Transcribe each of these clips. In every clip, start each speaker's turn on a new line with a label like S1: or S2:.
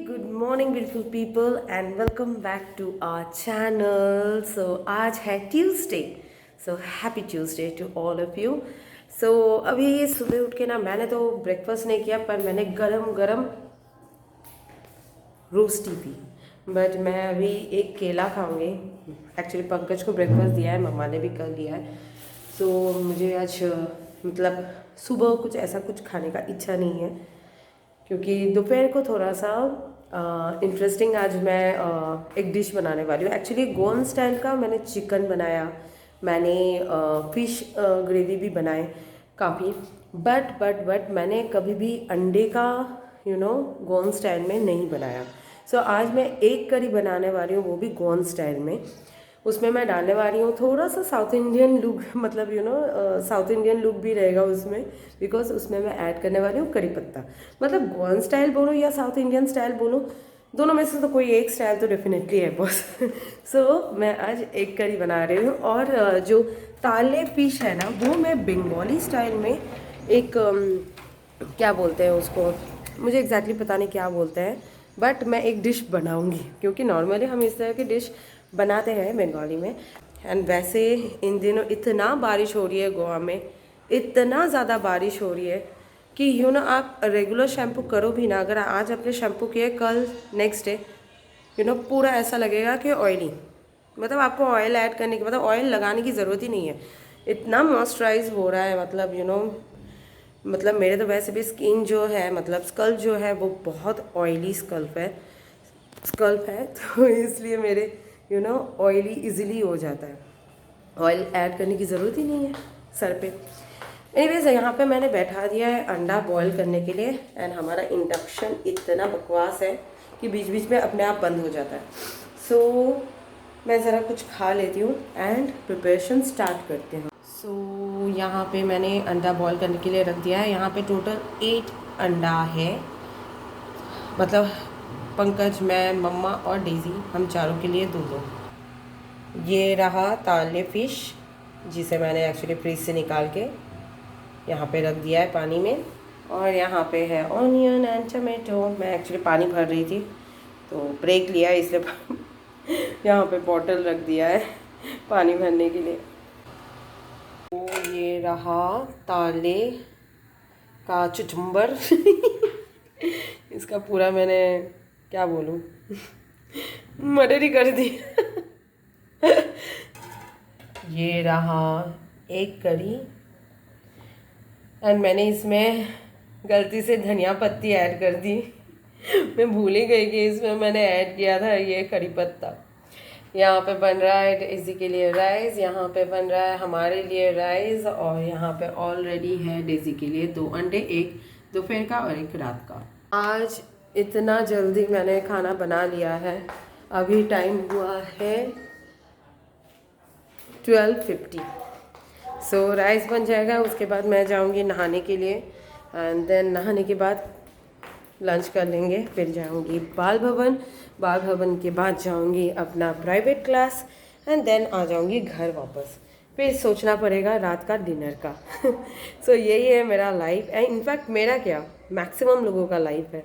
S1: Good morning beautiful people and welcome back to our channel. So आज है Tuesday, so happy Tuesday to all of you. So अभी सुबह उठ के ना मैंने तो ब्रेकफास्ट नहीं किया, पर मैंने गरम गरम रोस्टी पी। बट मैं अभी एक केला खाऊंगी। एक्चुअली पंकज को ब्रेकफास्ट दिया है, मम्मा ने भी कर दिया है। सो मुझे आज मतलब सुबह कुछ ऐसा कुछ खाने का इच्छा नहीं है, क्योंकि दोपहर को थोड़ा सा इंटरेस्टिंग आज मैं एक डिश बनाने वाली हूँ। एक्चुअली गोवन स्टाइल का मैंने चिकन बनाया, मैंने फिश ग्रेवी भी बनाए काफ़ी। बट मैंने कभी भी अंडे का गोवन स्टाइल में नहीं बनाया। सो आज मैं एक करी बनाने वाली हूँ, वो भी गोवन स्टाइल में। उसमें मैं डालने वाली हूँ थोड़ा सा साउथ इंडियन लुक, मतलब साउथ इंडियन लुक भी रहेगा उसमें, बिकॉज उसमें मैं ऐड करने वाली हूँ करी पत्ता। मतलब गोवन स्टाइल बोलो या साउथ इंडियन स्टाइल बोलो, दोनों में से तो कोई एक स्टाइल तो डेफिनेटली है बॉस। सो मैं आज एक करी बना रही हूँ। और जो ताले फिश है ना, वो मैं बंगाली स्टाइल में एक क्या बोलते हैं उसको, मुझे एग्जैक्टली पता नहीं क्या बोलते हैं, बट मैं एक डिश बनाऊंगी, क्योंकि नॉर्मली हम इस तरह की डिश बनाते हैं बंगाली में। एंड वैसे इन दिनों इतना बारिश हो रही है गोवा में, इतना ज़्यादा बारिश हो रही है कि आप रेगुलर शैम्पू करो भी ना, अगर आज अपने शैम्पू किए कल नेक्स्ट डे पूरा ऐसा लगेगा कि ऑयली, मतलब आपको ऑयल ऐड करने की, मतलब ऑयल लगाने की ज़रूरत ही नहीं है, इतना मॉइस्चराइज हो रहा है। मतलब मतलब मेरे तो वैसे भी स्किन जो है, मतलब स्कल्प जो है वो बहुत ऑयली स्कल्प है तो इसलिए मेरे ऑयली इजीली हो जाता है, ऑयल ऐड करने की ज़रूरत ही नहीं है सर पे। एनीवेज यहाँ पे मैंने बैठा दिया है अंडा बॉईल करने के लिए, एंड हमारा इंडक्शन इतना बकवास है कि बीच बीच में अपने आप बंद हो जाता है। सो मैं ज़रा कुछ खा लेती हूँ एंड प्रिपरेशन स्टार्ट करते हैं। सो यहाँ पे मैंने अंडा बॉईल करने के लिए रख दिया है। यहाँ पे टोटल 8 अंडा है, मतलब पंकज, मैं, मम्मा और डेज़ी, हम चारों के लिए दो। ये रहा ताले फिश, जिसे मैंने एक्चुअली फ्रिज से निकाल के यहाँ पे रख दिया है पानी में। और यहाँ पे है ऑनियन एंड टमाटो। मैं एक्चुअली पानी भर रही थी तो ब्रेक लिया, इसलिए यहाँ पे बॉटल रख दिया है पानी भरने के लिए। तो ये रहा ताले का चुचुम्बर इसका पूरा मैंने क्या बोलूँ मर्डर ही कर दिया। ये रहा एक करी, एंड मैंने इसमें गलती से धनिया पत्ती ऐड कर दी। मैं भूल ही गई कि इसमें मैंने ऐड किया था ये करी पत्ता। यहाँ पे बन रहा है डेज़ी के लिए राइस, यहाँ पे बन रहा है हमारे लिए राइस, और यहाँ पे ऑलरेडी है डेज़ी के लिए 2 अंडे, एक दोपहर का और एक रात का। आज इतना जल्दी मैंने खाना बना लिया है। अभी टाइम हुआ है 12:50। सो राइस बन जाएगा, उसके बाद मैं जाऊंगी नहाने के लिए, एंड देन नहाने के बाद लंच कर लेंगे, फिर जाऊंगी बाल भवन के बाद जाऊंगी अपना प्राइवेट क्लास, एंड देन आ जाऊंगी घर वापस। फिर सोचना पड़ेगा रात का डिनर का। सो यही है मेरा लाइफ, एंड इनफैक्ट मेरा क्या, मैक्सिमम लोगों का लाइफ है।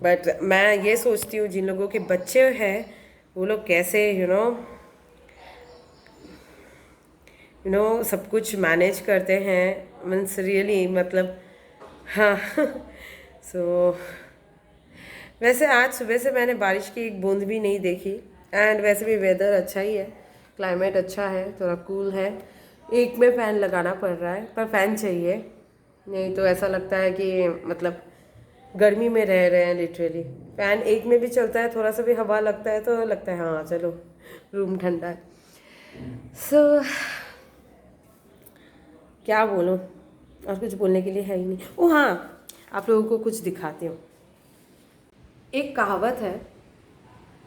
S1: बट मैं ये सोचती हूँ जिन लोगों के बच्चे हैं वो लोग कैसे सब कुछ मैनेज करते हैं, मीन्स रियली, मतलब हाँ। सो वैसे आज सुबह से मैंने बारिश की एक बूंद भी नहीं देखी, एंड वैसे भी वेदर अच्छा ही है, क्लाइमेट अच्छा है, थोड़ा कूल है। एक में फ़ैन लगाना पड़ रहा है, पर फ़ैन चाहिए, नहीं तो ऐसा लगता है कि मतलब गर्मी में रह रहे हैं लिटरली। फ़ैन एक में भी चलता है, थोड़ा सा भी हवा लगता है तो लगता है हाँ चलो रूम ठंडा है। सो क्या बोलूँ, और कुछ बोलने के लिए है ही नहीं। ओ हाँ, आप लोगों को कुछ दिखाती हूँ। एक कहावत है,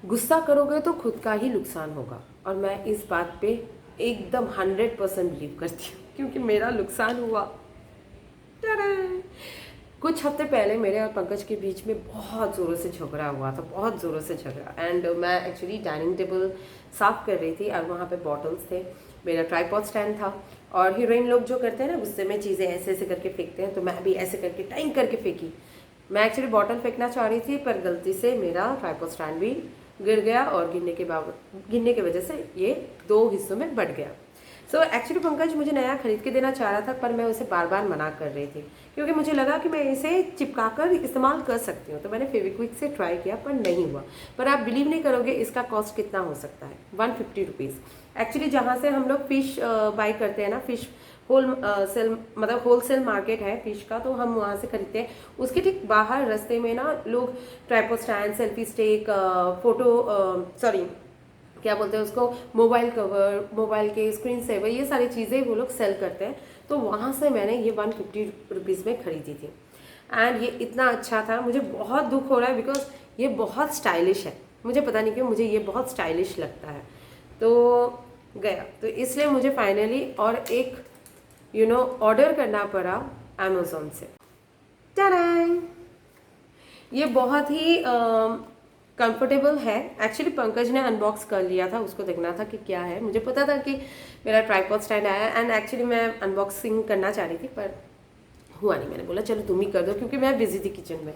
S1: गुस्सा करोगे तो खुद का ही नुकसान होगा, और मैं इस बात पे एकदम 100% बिलीव करती हूँ, क्योंकि मेरा नुकसान हुआ। कुछ हफ्ते पहले मेरे और पंकज के बीच में बहुत ज़ोरों से झगड़ा हुआ था, बहुत ज़ोरों से झगड़ा। एंड मैं एक्चुअली डाइनिंग टेबल साफ़ कर रही थी, और वहाँ पे बॉटल्स थे, मेरा ट्राइपॉड स्टैंड था, और हीरोइन लोग जो करते हैं ना गुस्से में चीज़ें ऐसे ऐसे करके फेंकते हैं, तो मैं भी ऐसे करके टाइम करके फेंकी, मैं एक्चुअली बॉटल फेंकना चाह रही थी पर गलती से मेरा ट्राइपॉड स्टैंड भी गिर गया और गिरने की वजह से ये 2 हिस्सों में बट गया। सो एक्चुअली पंकज मुझे नया खरीद के देना चाह रहा था पर मैं उसे बार बार मना कर रही थी क्योंकि मुझे लगा कि मैं इसे चिपका कर इस्तेमाल कर सकती हूँ। तो मैंने फेविक्विक से ट्राई किया पर नहीं हुआ। पर आप बिलीव नहीं करोगे इसका कॉस्ट कितना हो सकता है, 150 रुपीज़। एक्चुअली जहाँ से हम लोग फ़िश बाई करते हैं ना, फ़िश सेल मतलब होलसेल मार्केट है फ़िश का, तो हम वहाँ से खरीदते हैं। उसके ठीक बाहर रास्ते में ना लोग ट्राइपॉड स्टैंड, सेल्फी स्टिक, क्या बोलते हैं उसको, मोबाइल कवर, मोबाइल के स्क्रीन सेवर, ये सारी चीज़ें वो लोग सेल करते हैं। तो वहाँ से मैंने ये 150 रुपीज़ में खरीदी थी एंड ये इतना अच्छा था। मुझे बहुत दुख हो रहा है बिकॉज ये बहुत स्टाइलिश है, मुझे पता नहीं क्यों मुझे ये बहुत स्टाइलिश लगता है। तो गया, तो इसलिए मुझे फाइनली और एक ऑर्डर करना पड़ा अमेज़ॉन से। टाइम ये बहुत ही कंफर्टेबल है। एक्चुअली पंकज ने अनबॉक्स कर लिया था, उसको देखना था कि क्या है। मुझे पता था कि मेरा ट्राइपॉड स्टैंड आया एंड एक्चुअली मैं अनबॉक्सिंग करना चाह रही थी पर हुआ नहीं। मैंने बोला चलो तुम ही कर दो क्योंकि मैं बिजी थी किचन में।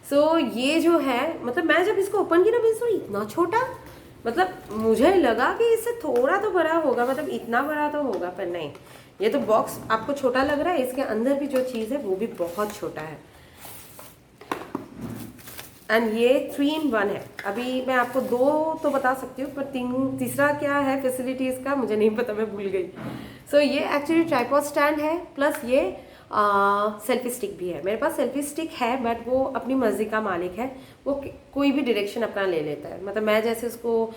S1: सो ये जो है, मतलब मैं जब इसको ओपन किया ना इतना छोटा, मतलब मुझे लगा कि इससे थोड़ा तो बड़ा होगा, मतलब इतना बड़ा तो होगा, पर नहीं। ये तो बॉक्स आपको छोटा लग रहा है, इसके अंदर भी जो चीज़ है वो भी बहुत छोटा है एंड ये 3 in 1 है। अभी मैं आपको 2 तो बता सकती हूँ पर तीसरा क्या है फैसिलिटीज़ का मुझे नहीं पता, मैं भूल गई। सो ये एक्चुअली ट्राइपॉड स्टैंड है प्लस ये सेल्फी स्टिक भी है। मेरे पास सेल्फी स्टिक है बट वो अपनी मर्जी का मालिक है, वो कोई भी डायरेक्शन अपना ले लेता है। मतलब मैं जैसे उसको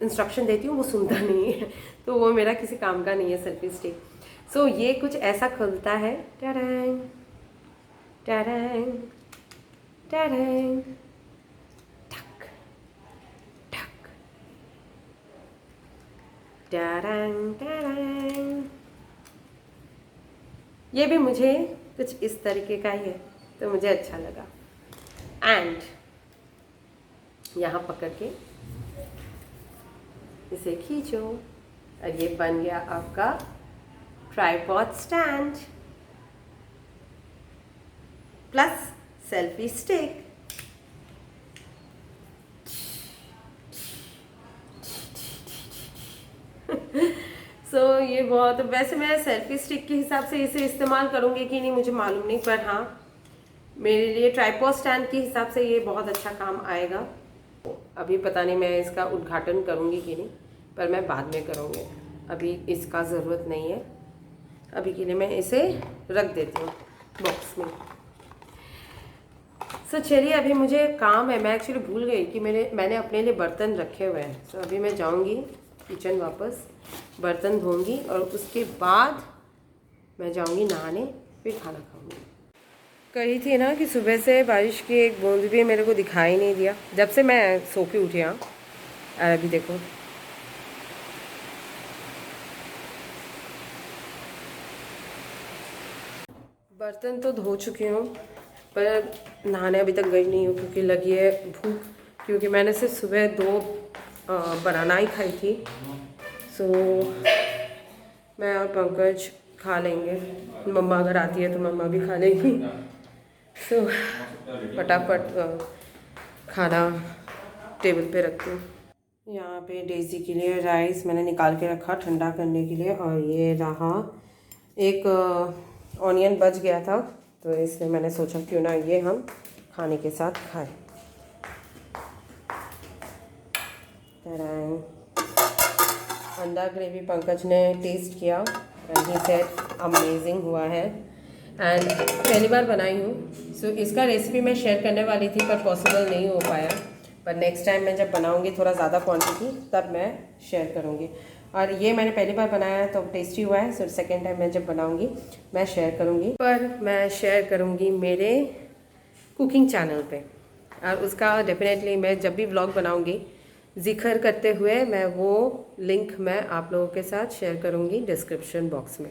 S1: इंस्ट्रक्शन देती हूँ वो सुनता नहीं है, तो वो मेरा किसी काम का नहीं है सेल्फी स्टिक। सो ये कुछ ऐसा खुलता है, टैडैंग टैडैंग टैडैंग, टक टक, टैडैंग टैडैंग। ये भी मुझे कुछ इस तरीके का ही है तो मुझे अच्छा लगा। एंड यहाँ पकड़ के इसे खींचो और ये बन गया आपका tripod stand plus selfie stick. So ये बहुत, वैसे मैं सेल्फी स्टिक के हिसाब से इसे इस्तेमाल करूँगी कि नहीं मुझे मालूम नहीं, पर हाँ मेरे लिए ट्राइपॉड स्टैंड के हिसाब से ये बहुत अच्छा काम आएगा। अभी पता नहीं मैं इसका उद्घाटन करूँगी कि नहीं, पर मैं बाद में करूँगी, अभी इसका ज़रूरत नहीं है। अभी के लिए मैं इसे रख देती हूँ बॉक्स में। सो चलिए अभी मुझे काम है, मैं एक्चुअली भूल गई कि मैंने अपने लिए बर्तन रखे हुए हैं। सो अभी मैं जाऊँगी किचन, वापस बर्तन धोऊंगी और उसके बाद मैं जाऊँगी नहाने, फिर खाना खाऊंगी। कही थी ना कि सुबह से बारिश की एक बूंद भी मेरे को दिखाई नहीं दिया जब से मैं सो के उठी। हाँ अभी देखो, बर्तन तो धो चुकी हूँ पर नहाने अभी तक गई नहीं हूँ क्योंकि लगी है भूख, क्योंकि मैंने सिर्फ सुबह 2 बनाना ही खाई थी। सो मैं और पंकज खा लेंगे, मम्मा अगर आती है तो मम्मा भी खा लेंगी। सो फटाफट खाना टेबल पे रखती हूँ। यहाँ पे डेज़ी के लिए राइस मैंने निकाल के रखा ठंडा करने के लिए, और ये रहा एक ऑनियन बच गया था तो इसलिए मैंने सोचा क्यों ना ये हम खाने के साथ खाएं। अंडा ग्रेवी पंकज ने टेस्ट किया एंड ही सेड अमेजिंग हुआ है एंड पहली बार बनाई हूँ। सो इसका रेसिपी मैं शेयर करने वाली थी पर पॉसिबल नहीं हो पाया, पर नेक्स्ट टाइम मैं जब बनाऊँगी थोड़ा ज़्यादा क्वांटिटी तब मैं शेयर करूँगी। और ये मैंने पहली बार बनाया है तो टेस्टी हुआ है। सो सेकेंड टाइम मैं जब बनाऊँगी मैं शेयर करूँगी, पर मैं शेयर करूँगी मेरे कुकिंग चैनल पे, और उसका डेफिनेटली मैं जब भी व्लॉग बनाऊँगी जिक्र करते हुए मैं वो लिंक मैं आप लोगों के साथ शेयर करूँगी डिस्क्रिप्शन बॉक्स में।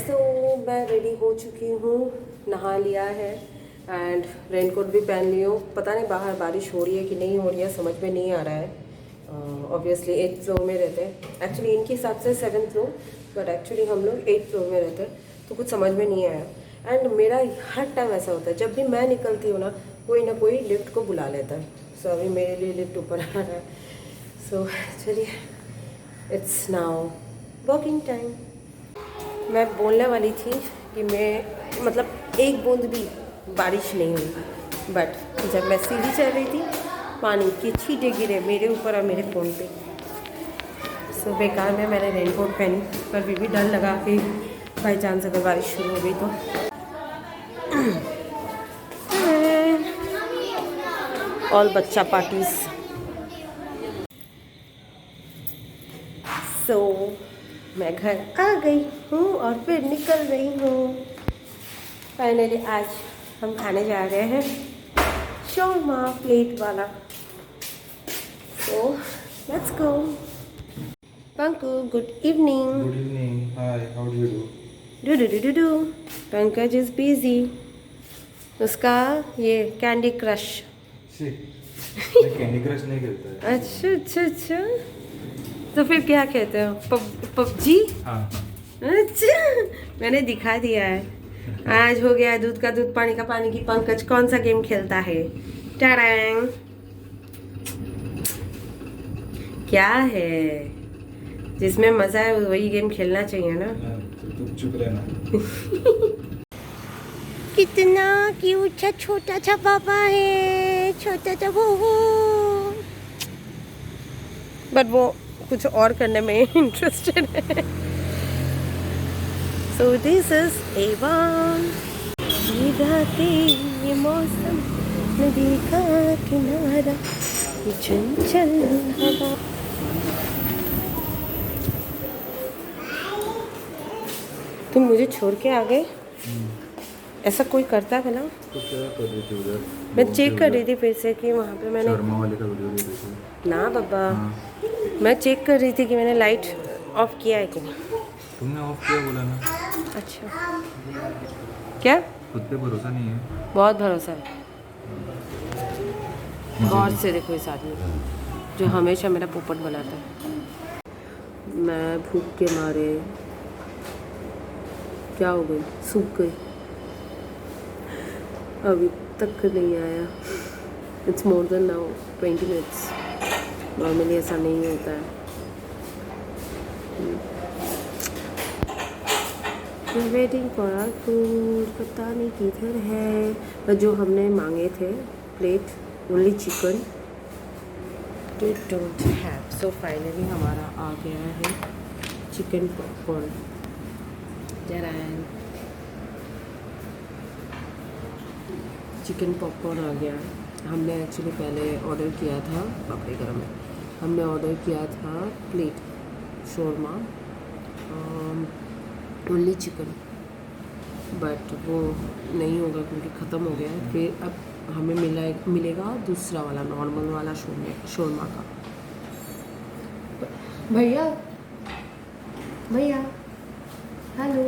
S1: तो मैं रेडी हो चुकी हूँ, नहा लिया है एंड रेनकोट भी पहन ली हूँ। पता नहीं बाहर बारिश हो रही है कि नहीं हो रही है, समझ में नहीं आ रहा है। ऑब्वियसली 8th फ्लोर में रहते हैं। एक्चुअली इनके हिसाब से 7th फ्लोर, बट एक्चुअली हम लोग 8th फ्लोर में रहते हैं, तो कुछ समझ में नहीं आया। एंड मेरा हर टाइम ऐसा होता है, जब भी मैं निकलती हूँ ना कोई लिफ्ट को बुला लेता है। सो अभी मेरे लिए लिफ्ट ऊपर आ रहा है। सो चलिए, इट्स नाउ वर्किंग टाइम। मैं बोलने वाली थी कि मैं मतलब एक बूंद भी बारिश नहीं हुई, बट जब मैं सीढ़ी चढ़ रही थी पानी के छींटे गिरे मेरे ऊपर और मेरे फ़ोन पे। सो बेकार में मैंने रेनकोट पहनी, पर फिर भी डर लगा कि बाई चांस अगर बारिश शुरू हो गई तो। ऑल बच्चा पार्टीज। सो मैं घर आ गई हूँ और फिर निकल रही हूँ। फाइनली आज हम खाने जा रहे हैं शोरमा प्लेट वाला। So let's go. Panku, good evening.
S2: Good evening. Hi, how do you do?
S1: Do. Pankaj is busy. उसका ये कैंडी क्रश।
S2: See, मैं कैंडी क्रश नहीं खेलता है।
S1: अच्छा। तो फिर क्या कहते हो? पबजी?
S2: हाँ।
S1: अच्छा, मैंने दिखा दिया है। आज हो गया दूध का दूध पानी का पानी की पंकज कौन सा गेम खेलता है। टाडैंग। क्या है जिसमें मजा है वही गेम खेलना चाहिए ना।
S2: तो चुप रहना।
S1: कितना क्यूट सा छोटा सा पापा है, छोटा सा बहू। बट वो कुछ और करने में इंटरेस्टेड है। So this is Avon. ये रातें, ये मौसम, नदी का किनारा, ये चंचल हवा। तुम मुझे छोड़ के आ गए? ऐसा कोई करता है भला?
S2: तो क्या कर रही थी उधर?
S1: मैं चेक कर रही थी फिर से कि वहाँ पे मैंने
S2: शर्मा वाले का वीडियो देख रही थी।
S1: ना बाबा,
S2: हाँ।
S1: मैं चेक कर रही थी कि मैंने लाइट ऑफ किया है कि नहीं।
S2: तुमने ऑफ किया बोला ना।
S1: अच्छा, क्या?
S2: खुद पे भरोसा नहीं है।
S1: बहुत भरोसा है। गौर से देखो इस आदमी को, जो हमेशा मेरा पोपट बनाता है। मैं भूख के मारे क्या हो गई, सूख गई। अभी तक नहीं आया। It's more than now 20 minutes. Normally ऐसा नहीं होता है। Waiting for our food. पता नहीं किधर है, पर जो हमने मांगे थे plate only chicken they don't have. So finally हमारा आ गया है चिकन पॉपकॉर्न। चिकन पॉपकॉर्न आ गया है। हमने एक्चुअली पहले ऑर्डर किया था, पापड़ी गरम है, हमने ऑर्डर किया था plate shawarma only chicken, but वो नहीं होगा क्योंकि ख़त्म हो गया है। फिर अब हमें मिलेगा दूसरा वाला नॉर्मल वाला शोरमा का। भैया हेलो।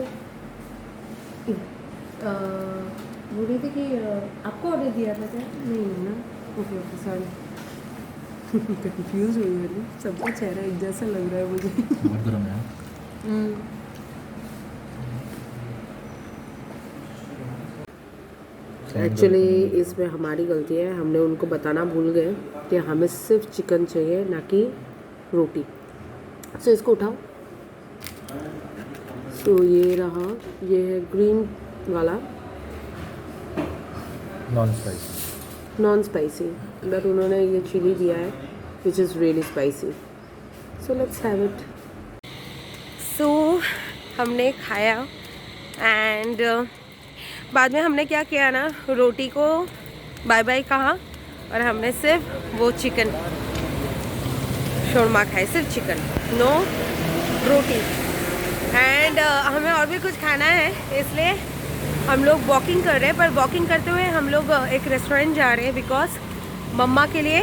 S1: बोल रही थी कि आपको ऑर्डर दिया था क्या? नहीं ना, ओके सॉरी। कंफ्यूज हुई मैंने, सबका चेहरा एक जैसा लग रहा है मुझे।
S2: बहुत गरम है।
S1: एक्चुअली इसमें हमारी गलती है, हमने उनको बताना भूल गए कि हमें सिर्फ चिकन चाहिए ना कि रोटी। सो इसको उठाओ। सो ये रहा, ये है ग्रीन वाला नॉन स्पाइसी, बट उन्होंने ये चिली दिया है which is really spicy. So let's have it. So हमने खाया एंड बाद में हमने क्या किया ना, रोटी को बाय बाय कहा और हमने सिर्फ वो चिकन शोरमा खाए, सिर्फ चिकन, नो रोटी। एंड हमें और भी कुछ खाना है, इसलिए हम लोग वॉकिंग कर रहे हैं। पर वॉकिंग करते हुए हम लोग एक रेस्टोरेंट जा रहे हैं बिकॉज मम्मा के लिए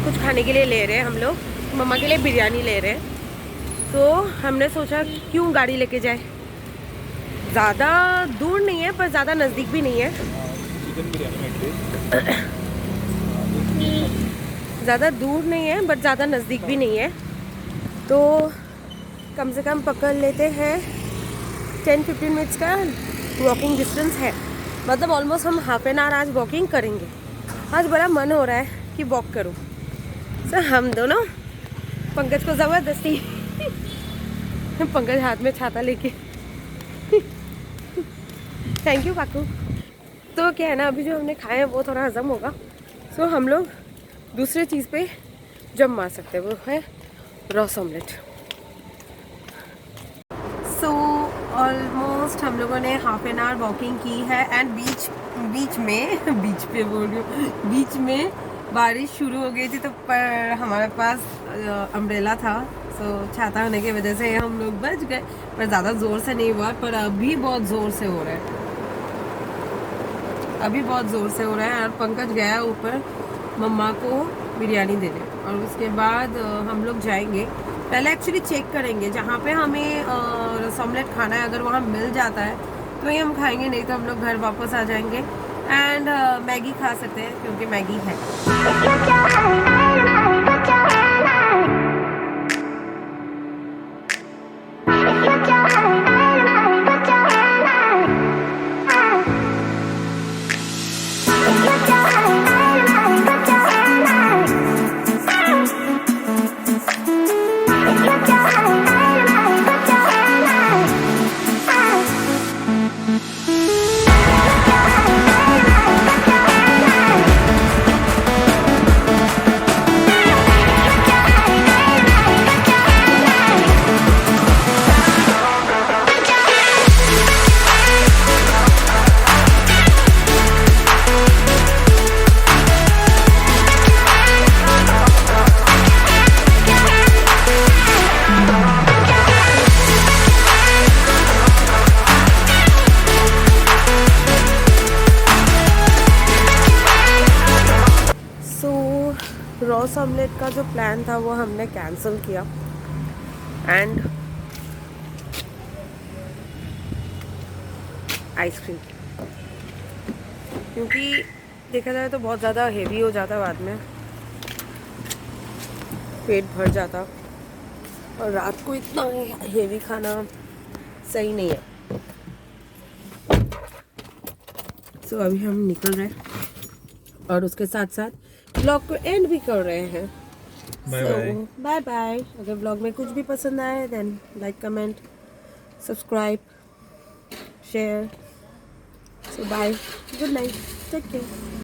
S1: कुछ खाने के लिए ले रहे हैं हम लोग। मम्मा के लिए बिरयानी ले रहे हैं, तो हमने सोचा क्यों गाड़ी लेके जाए। ज़्यादा दूर नहीं है पर ज़्यादा नज़दीक भी नहीं है।
S2: चिकन बिरयानी
S1: ज़्यादा दूर नहीं है बट ज़्यादा नज़दीक भी नहीं है, तो कम से कम पकड़ लेते हैं 10-15 मिनट्स का वॉकिंग डिस्टेंस है, मतलब ऑलमोस्ट हम हाफ एन आवर आज वॉकिंग करेंगे। आज बड़ा मन हो रहा है कि वॉक करूं, सो हम दोनों पंकज को ज़बरदस्ती पंकज हाथ में छाता लेके थैंक यू काकू। तो क्या है ना, अभी जो हमने खाया है वो थोड़ा हजम होगा, सो हम लोग दूसरे चीज़ पे जम मार सकते हैं, वो है रॉस ऑमलेट। सो ऑलमोस्ट हम लोगों ने हाफ एन आवर वॉकिंग की है एंड बीच में बीच पे बोल रही हूँ, बीच में बारिश शुरू हो गई थी, तो पर हमारे पास अम्ब्रेला था, सो छाता होने की वजह से हम लोग बच गए, पर ज़्यादा ज़ोर से नहीं हुआ, पर अभी बहुत ज़ोर से हो रहा है, अभी बहुत ज़ोर से हो रहा है। और पंकज गया ऊपर मम्मा को बिरयानी देने, और उसके बाद हम लोग जाएंगे, पहले एक्चुअली चेक करेंगे जहाँ पे हमें रस ऑमलेट खाना है, अगर वहाँ मिल जाता है तो ही हम खाएंगे, नहीं तो हम लोग घर वापस आ जाएंगे एंड मैगी खा सकते हैं क्योंकि मैगी है। रॉस ऑमलेट का जो प्लान था वो हमने कैंसिल किया एंड आइसक्रीम, क्योंकि देखा जाए तो बहुत ज़्यादा हेवी हो जाता बाद में, पेट भर जाता, और रात को इतना हेवी खाना सही नहीं है। सो अभी हम निकल रहे हैं और उसके साथ साथ ब्लॉग को एंड भी कर रहे हैं। Bye bye. अगर ब्लॉग में कुछ भी पसंद आए then like, comment, subscribe, share. So bye, good night, take care.